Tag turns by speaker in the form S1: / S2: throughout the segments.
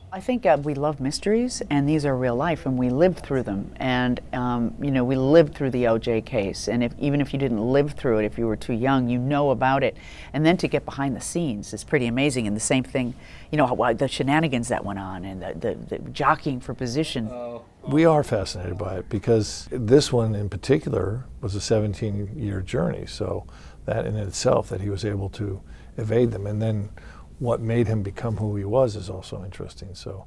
S1: I think we love mysteries, and these are real life, and we lived through them. And you know, we lived through the O.J. case, and even if you didn't live through it, if you were too young, you know about it. And then to get behind the scenes is pretty amazing. And the same thing, you know, the shenanigans that went on, and the jockeying for position.
S2: We are fascinated by it because this one in particular was a 17-year journey. So that in itself, that he was able to evade them, and then what made him become who he was is also interesting. So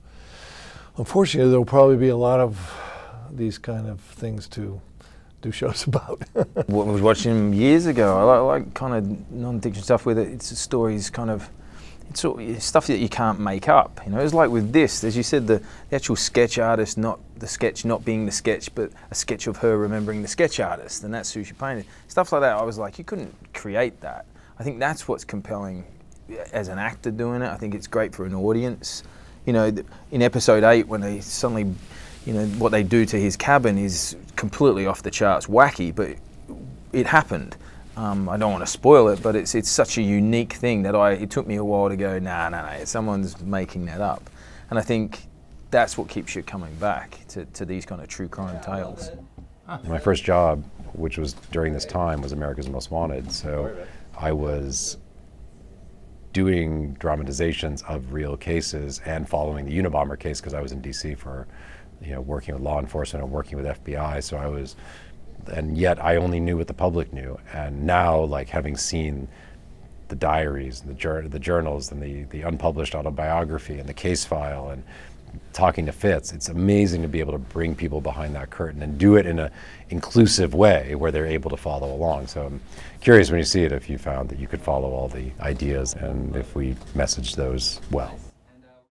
S2: unfortunately, there'll probably be a lot of these kind of things to do shows about.
S3: I was watching him years ago. I like kind of non-fiction stuff with it. It's stories kind of, it's stuff that you can't make up. You know, it's like with this, as you said, the actual sketch artist, not the sketch not being the sketch, but a sketch of her remembering the sketch artist, and that's who she painted. Stuff like that, I was like, you couldn't create that. I think that's what's compelling as an actor doing it. I think it's great for an audience. You know, in episode 8, when they suddenly, you know, what they do to his cabin is completely off the charts, wacky, but it happened. I don't want to spoil it, but it's such a unique thing that it took me a while to go, nah, someone's making that up. And I think that's what keeps you coming back to these kind of true crime tales.
S4: My first job, which was during this time, was America's Most Wanted. So I was doing dramatizations of real cases and following the Unabomber case because I was in DC for, you know, working with law enforcement and working with FBI. So I was, and yet I only knew what the public knew. And now, like, having seen the diaries and the journals and the unpublished autobiography and the case file and talking to Fitz, it's amazing to be able to bring people behind that curtain and do it in an inclusive way where they're able to follow along. So I'm curious when you see it if you found that you could follow all the ideas and if we messaged those well.